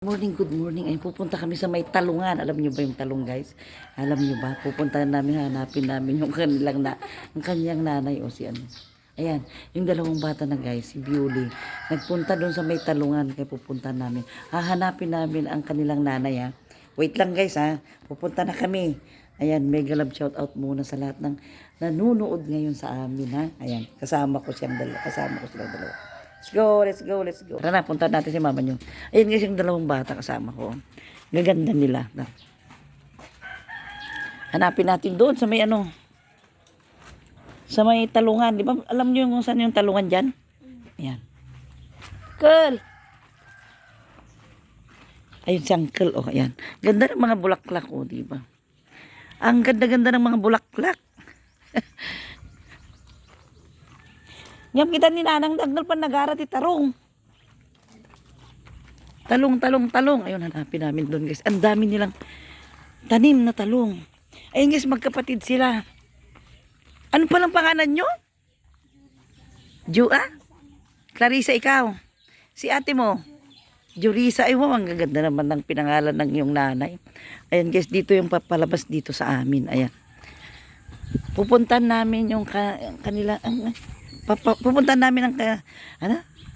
Morning, good morning. Ay pupunta kami sa may talungan. Alam niyo ba yung talong, guys? Alam niyo ba? Pupunta namin, hanapin namin yung yung kanyang nanay o si ano. Ayan, yung dalawang bata na guys, si Bewley. Nagpunta doon sa may talungan kaya pupunta namin. Hahanapin namin ang kanilang nanay ha. Wait lang guys ha. Pupunta na kami. Ayan, mega love shout out muna sa lahat ng nanunood ngayon sa amin ha. Ayan, kasama ko silang dalawa. Let's go, let's go, let's go. Tara na, punta natin si mama nyo. Ayun guys, yung dalawang bata kasama ko. Gaganda nila. Hanapin natin doon sa may ano. Sa may talungan. Di ba, alam nyo kung saan yung talungan dyan? Ayan. Uncle! Ayun si Uncle, oh, ayan. Ganda ng mga bulaklak, oh, di ba? Ang ganda-ganda ng mga bulaklak. Ngam kita ni nanang dagdal pan nagara ti tarong. Talong. Ayun, hanapin namin doon guys. Ang dami nilang tanim na talong. Ayun guys, magkapatid sila. Ano palang pangalan nyo? Jua? Clarissa, ikaw. Si ate mo? Jurisa. Ay, wow, ang gaganda naman ng pinangalan ng iyong nanay. Ayan guys, dito yung papalabas dito sa amin. Ayan. Pupuntan namin yung kanila... pupunta namin ang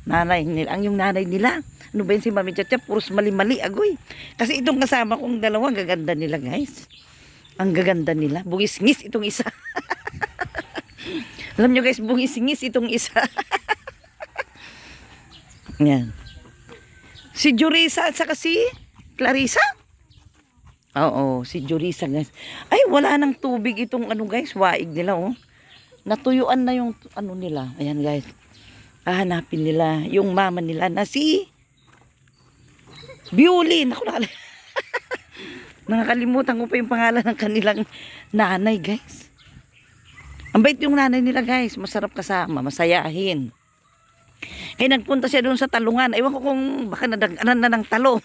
nanay nila, ang yung nanay nila. Ano ba yun si Mami Chacha? Puros mali-mali, agoy. Kasi itong kasama kong dalawa, ang gaganda nila guys. Ang gaganda nila. Bungis-ngis itong isa. Alam nyo guys, bungis-ngis itong isa. Yan. Si Jurisa at saka si Clarissa? Oo, si Jurisa guys. Ay, wala nang tubig itong ano guys, waig nila oh. Natuyuan na yung ano nila. Ayan guys. Hahanapin nila yung mama nila na si Bewley. Nakakalimutan ko pa yung pangalan ng kanilang nanay guys. Ang bait yung nanay nila guys. Masarap kasama. Masayahin. Kaya nagpunta siya doon sa talungan. Ewan ko kung baka nadaganan na ng talong.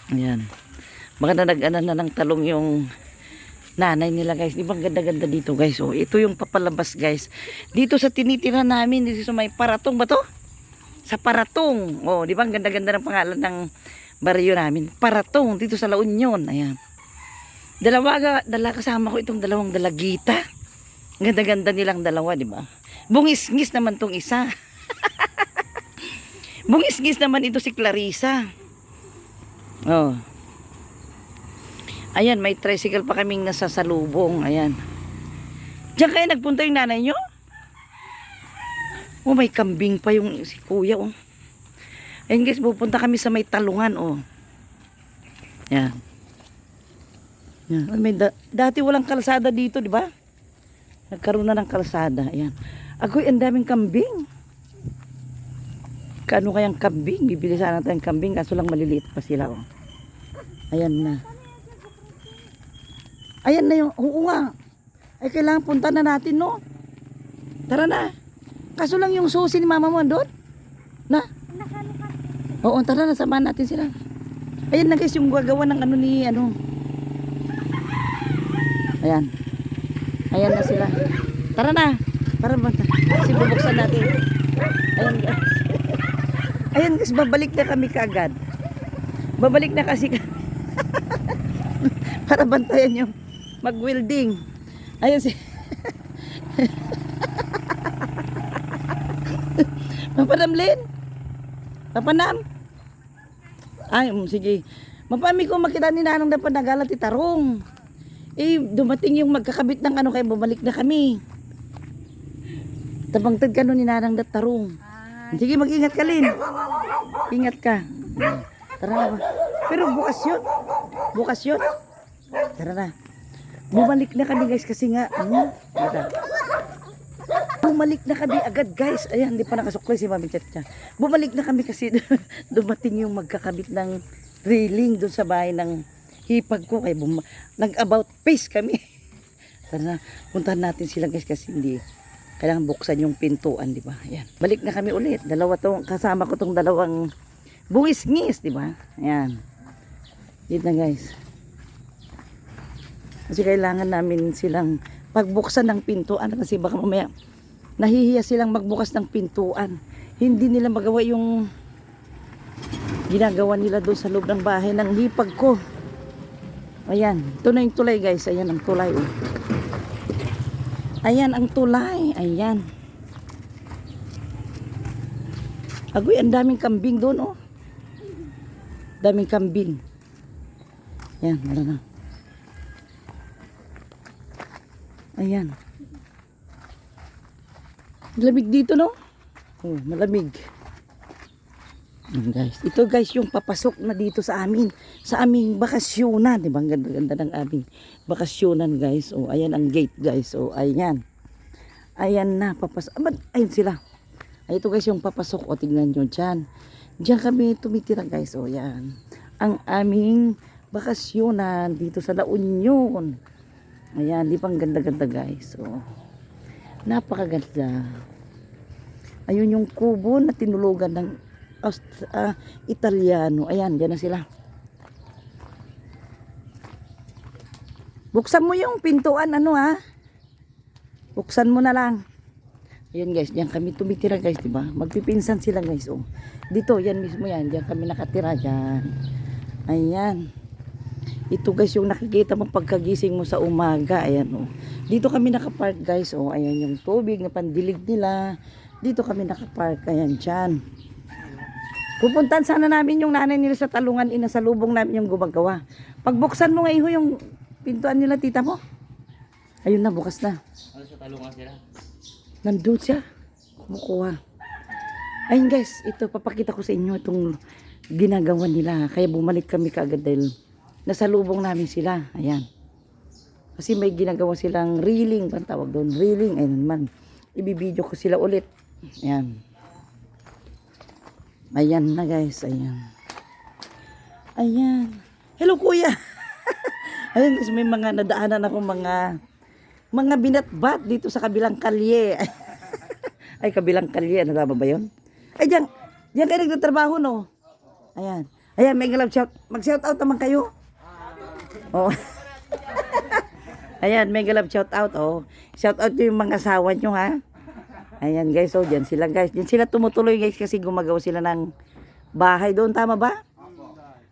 Ayan. Baka nadaganan na ng talong yung nanay nila guys. Di ba ganda-ganda dito guys. Oh, ito yung papalabas guys. Dito sa tinitira namin, dito sa may Paratong ba to? Sa Paratong. Oh, di ba ganda-ganda ng pangalan ng baryo namin. Paratong dito sa La Union. Ayan. Dala kasama ko itong dalawang dalagita. Ganda-ganda nilang dalawa, di ba? Bungis-ngis naman tong isa. Bungis-ngis naman ito si Clarissa. Oh. Ayan, may tricycle pa kaming nasasalubong. Ayan. Diyan kayo nagpunta yung nanay nyo? Oh, may kambing pa yung si kuya, oh. Ayan guys, pupunta kami sa may talungan, oh. Ayan. Ayan. May dati walang kalsada dito, di ba? Nagkaroon na ng kalsada. Ayan. Agoy, ang daming kambing. Kano kayang kambing? Bibili sana tayong kambing, kaso lang maliliit pa sila, oh. Ayan na. Ayan na yung, oo nga. Ay, kailangan punta na natin, no? Tara na. Kaso lang yung susi ni mama mo doon. Na? Oo, tara na, samahan natin sila. Ayan na guys, yung gagawa ng ano ni, ano. Ayan. Ayan na sila. Tara na. Para ba? Kasi bubuksan natin. Ayan guys. Ayan guys, babalik na kami kaagad. Babalik na kasi para bantayan yung mag-welding. Ayun si Papanamlin? Papanam? Ay, sige. Mapami ko makita ni nanong dapat nagalat itarong. Eh, dumating yung magkakabit ng ano kaya bumalik na kami. Tabangtad ka no ni nanang tarong. Sige, mag-ingat ka, Lin. Ingat ka. Tara na. Pero bukas yun. Bukas yun. Tara na. Bumalik na kami guys kasi nga bumalik na kami agad guys. Ayan, hindi pa nakasuklay si Mami Chacha. Bumalik na kami kasi dumating yung magkakabit ng railing doon sa bahay ng hipag ko. Kaya nag-about face kami. Tara na, puntahan natin sila guys kasi hindi kailangan buksan yung pintuan, di ba? Ayan. Balik na kami ulit. Dalawa tong kasama ko tong dalawang bungis-ngis, di ba? Ayan. Dito na guys. Kasi kailangan namin silang pagbuksan ng pintuan kasi baka mamaya nahihiya silang magbukas ng pintuan. Hindi nila magawa yung ginagawa nila doon sa loob ng bahay ng hipag ko. Ayan, ito na yung tulay guys. Ayan ang tulay. Oh. Ayan ang tulay. Ayan. Agoy, ang daming kambing doon oh. Daming kambing. Ayan, wala na. Ayan. Malamig dito no? Oh, malamig. Guys, ito guys yung papasok na dito sa amin, sa aming bakasyonan, di ba? Ang ganda-ganda ng aming bakasyonan guys. Oh, ayan ang gate guys. Oh, ayan. Ayan na papasok. Ayun sila. Ay, ito guys yung papasok. O, tingnan nyo dyan. Diyan kami tumitira guys. O, yan. Ang aming bakasyonan dito sa La Union. Ayan, di ba ang ganda-ganda guys. O, napakaganda. Ayun yung kubo na tinulugan ng Italiano. Ayan, dyan na sila. Buksan mo yung pintuan, ano ha? Buksan mo na lang. Ayan guys, diyan kami tumitira guys, diba? Magpipinsan sila guys, oh. Dito, yan mismo yan. Diyan kami nakatira, dyan. Ayan. Ito guys, yung nakikita mo pagkagising mo sa umaga. Ayan, oh. Dito kami nakapark guys, oh. Ayan yung tubig na pandilig nila. Dito kami nakapark. Ayan, dyan. Pupuntan sana namin yung nanay nila sa talungan, inasalubong namin yung gumagawa. Pagbuksan mo nga iho yung pintuan nila, tita mo. Ayun na, bukas na. Ano sa talungan sila? Nandun siya. Kumukuha. Ayun guys, ito papakita ko sa inyo itong ginagawa nila. Kaya bumalik kami kaagad dahil nasalubong namin sila. Ayan. Kasi may ginagawa silang reeling. Ang tawag doon? Reeling. Ayun naman. Ibibideo ko sila ulit. Ayan. Ayan na guys, ayan. Ayan. Hello kuya. Ayan guys, may mga nadaanan ako mga binatbat dito sa kabilang kalye. Ay, kabilang kalye, ano ba yun? Ay, diyan kayo nagtatrabaho no? Ayan. Ayan, may galap mag-shout out naman kayo. Oh. Ayan, may galap shout out oh. Shout out yung mga asawa nyo ha. Ayan guys, oh, dyan sila guys. Dyan sila tumutuloy guys kasi gumagawa sila ng bahay doon. Tama ba?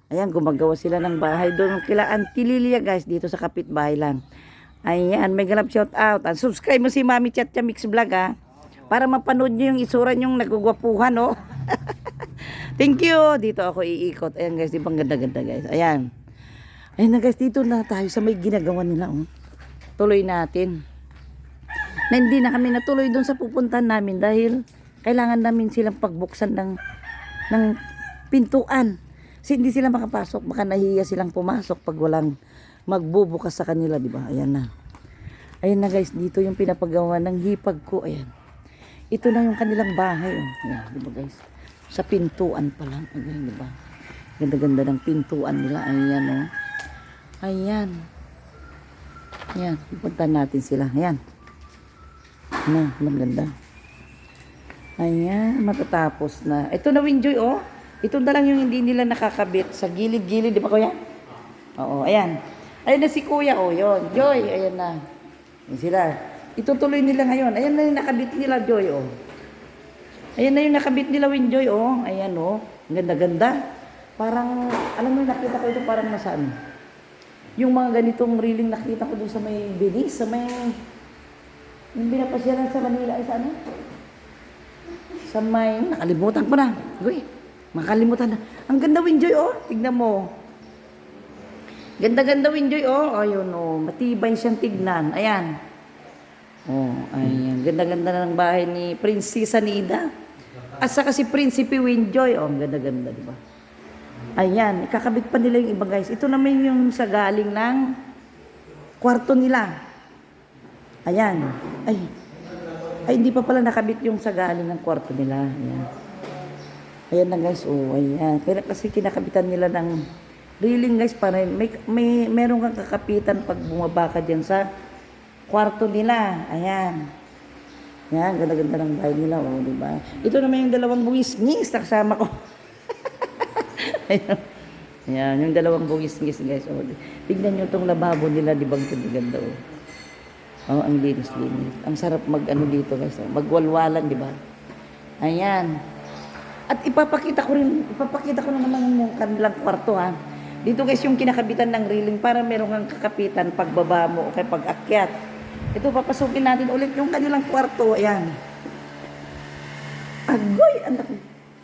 Ayan, gumagawa sila ng bahay doon. Kila Auntie Lilia guys, dito sa kapitbahay lang. Ayan, may ganap shout out. Subscribe mo si Mami Chat Mix Vlog ha. Para mapanood nyo yung isura nyong nagugwapuhan oh. Thank you. Dito ako iikot. Ayan guys, di bang ganda-ganda guys. Ayan. Ayan na guys, dito na tayo sa may ginagawa nila oh. Tuloy natin. Na hindi na kami natuloy doon sa pupuntahan namin dahil kailangan namin silang pagbuksan ng pintuan. Kasi hindi sila makapasok, baka nahiya silang pumasok pag walang magbubukas sa kanila, di ba? Ayan na. Ayan na guys, dito yung pinapagawa ng hipag ko. Ayan. Ito na yung kanilang bahay. Oh. Ayan, di ba guys? Sa pintuan pa lang. Ayan, di ba? Ganda-ganda ng pintuan nila. Ayan, oh. Ayan. Ayan, pupuntahan natin sila. Ayan. Na, maganda. Ayan, matatapos na. Ito na Winjoy, oh. Ito na lang yung hindi nila nakakabit sa gilid-gilid, di ba kuya? Oo, ayan. Ayan na si kuya, oh, yun. Joy, ayan na. Ayan sila. Itutuloy nila ngayon. Ayan na yung nakabit nila, Joy, oh. Ayan na yung nakabit nila, Winjoy, oh. Ayan, oh. Ganda-ganda. Parang, alam mo, nakita ko ito parang nasaan. Yung mga ganitong reeling nakita ko doon sa may bilis, sa may... Yung binapasyalan sa Manila ay sa ano? Sa may, nakalimutan ko na. Uy, makalimutan na. Ang ganda Winjoy, oh. Tignan mo. Ganda-ganda Winjoy, oh. Ayun, oh. Matibay siyang tignan. Ayan. Oh, ayan. Ganda-ganda na ng bahay ni Prinsesa Nida. At saka si Prinsipe Winjoy. Oh, ang ganda-ganda, di ba? Ayan. Kakabit pa nila yung iba, guys. Ito naman yung sa galing ng kwarto nila. Ayan. Ay, hindi pa pala nakabit yung sa galing ng kwarto nila. Ayan. Ayan na guys. Oh, ayan. Kaya kasi kinakabitan nila ng reeling guys. Para meron kang kakapitan pag bumaba ka dyan sa kwarto nila. Ayan. Ayan. Ganda-ganda ng bahay nila. Oh, diba? Ito naman yung dalawang buwis-ngis na kasama ko. Ayan. Ayan. Yung dalawang buwis-ngis guys. Oh, tignan nyo itong lababo nila. Diba? Ganda-ganda. Oh. Oh, ang linis-linis. Ang sarap mag-ano dito guys. Magwalwalan, di ba? Ayan. At ipapakita ko na naman yung kanilang kwarto ha. Dito guys yung kinakabitan ng railing para meron kang kakapitan pagbaba mo o kaya pag-akyat. Ito papasukin natin ulit yung kanilang kwarto. Ayan. Agoy! Ang laki.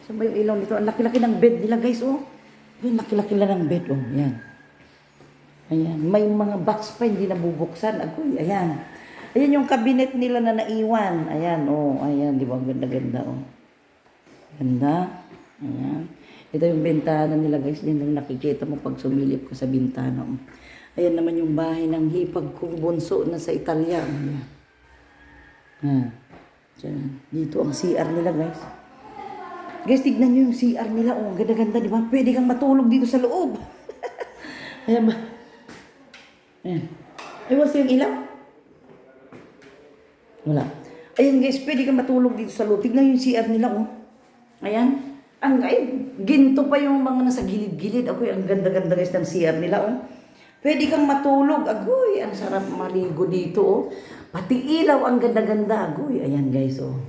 Saan ba yung ilaw nito? Ang laki-laki ng bed nila guys oh. Yung laki-laki lang ng bed oh. Ayan. Ayan. May mga box pa hindi nabubuksan. Agoy. Ayan. Ayan yung cabinet nila na naiwan. Ayan oh. Ayan. Di ba? Ang ganda-ganda oh. Ganda. Ayan. Ito yung bintana nila guys. Yan ang nakikita mo pag sumilip ka sa bintana. Ayan naman yung bahay ng hipag kong bunso na sa Italia. Ayan. Ah. Diyan. Dito ang CR nila guys. Guys, tignan nyo yung CR nila. Oh, ganda-ganda, di ba? Pwede kang matulog dito sa loob. Ayan ba? Ayan. Ay, what's yung ilaw? Wala. Ayan guys, pwede kang matulog dito sa loob. Tignan yung CR nila, oh. Ayan. Ginto pa yung mga nasa gilid-gilid. Agoy, ang ganda-ganda guys ng CR nila, oh. Pwede kang matulog. Agoy, ang sarap maligo dito, oh. Pati ilaw, ang ganda-ganda. Agoy, ayan guys, oh.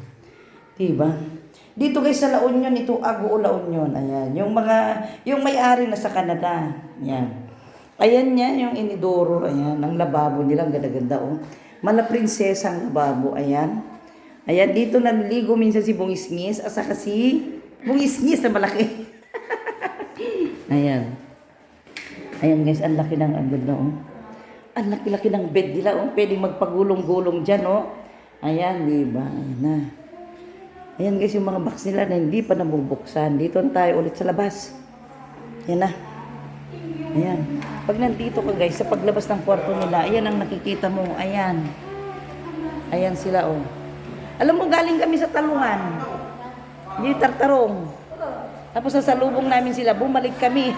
Diba? Dito guys sa La Union, ito Ago La Union. Ayan, yung may-ari na sa Canada. Ayan. Ayan niya, yung inidoro. Ayan, ang lababo nila, ang ganda-ganda, oh. Mala prinsesa ang lababo, ayan. Ayan, dito naliligo minsan si Bungisngis, at saka si Bungisngis na malaki. Ayan. Ayan guys, ang laki ng ang ganda, oh. Ang laki-laki ng bed nila, oh. Pwedeng magpagulong-gulong dyan, oh. Ayan, di ba? Ayan na. Ayan guys, yung mga box nila na hindi pa nabubuksan. Dito tayo ulit sa labas. Ayan na. Ayan. Pag nandito ka guys, sa paglabas ng kwarto nila, ayan ang nakikita mo. Ayan. Ayan sila, oh. Alam mo, galing kami sa Talungan. Hindi Tartarong. Tapos sa salubong namin sila, bumalik kami.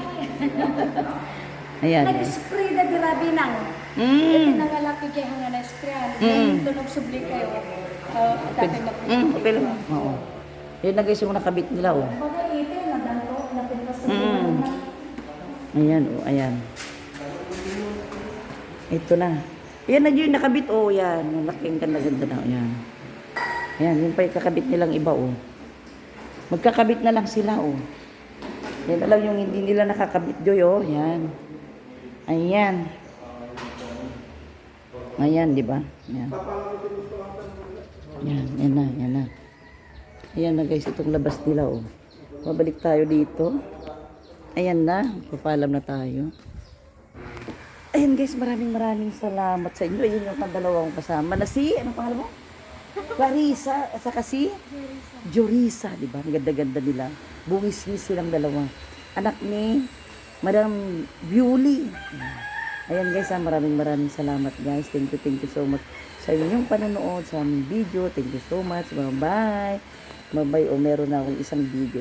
Ayan. Nag-spray na dirabi nang. Ito na nga laki kayo nga na-sprayan. Ngayon tunog subli kayo. Dati na po. Okay lang. Oo. Yun na guys yung nakabit nila, oh. Baga ito, nadanto. Napintas na Ayan, oh. Ayan. Ito na. Ayan na yung nakabit, oh. Yan. Yung laking ganda-ganda na. Ayan. Ayan, yung pa yung kakabit nilang iba, oh. Magkakabit na lang sila, oh. Yan alam yung hindi nila nakakabit, Joy, oh. Ayan. Ayan. Ayan, di ba? Ayan. Ayan, yan na, yan na. Ayan na guys, itong labas nila, oh. Babalik tayo dito. Ayan na, papalam na tayo. Ayan guys, maraming salamat sa inyo. Ayan yung pandalawang kasama na si, anong pangalan mo? Clarissa, at saka si Jorisa, di ba? Ang ganda-ganda nila. Bungis-ngis silang dalawa. Anak ni Madam Bewley. Ayan guys, maraming salamat guys. Thank you so much sa inyong panonood sa aming video. Thank you so much. Bye-bye. Bye-bye. O meron na akong isang video.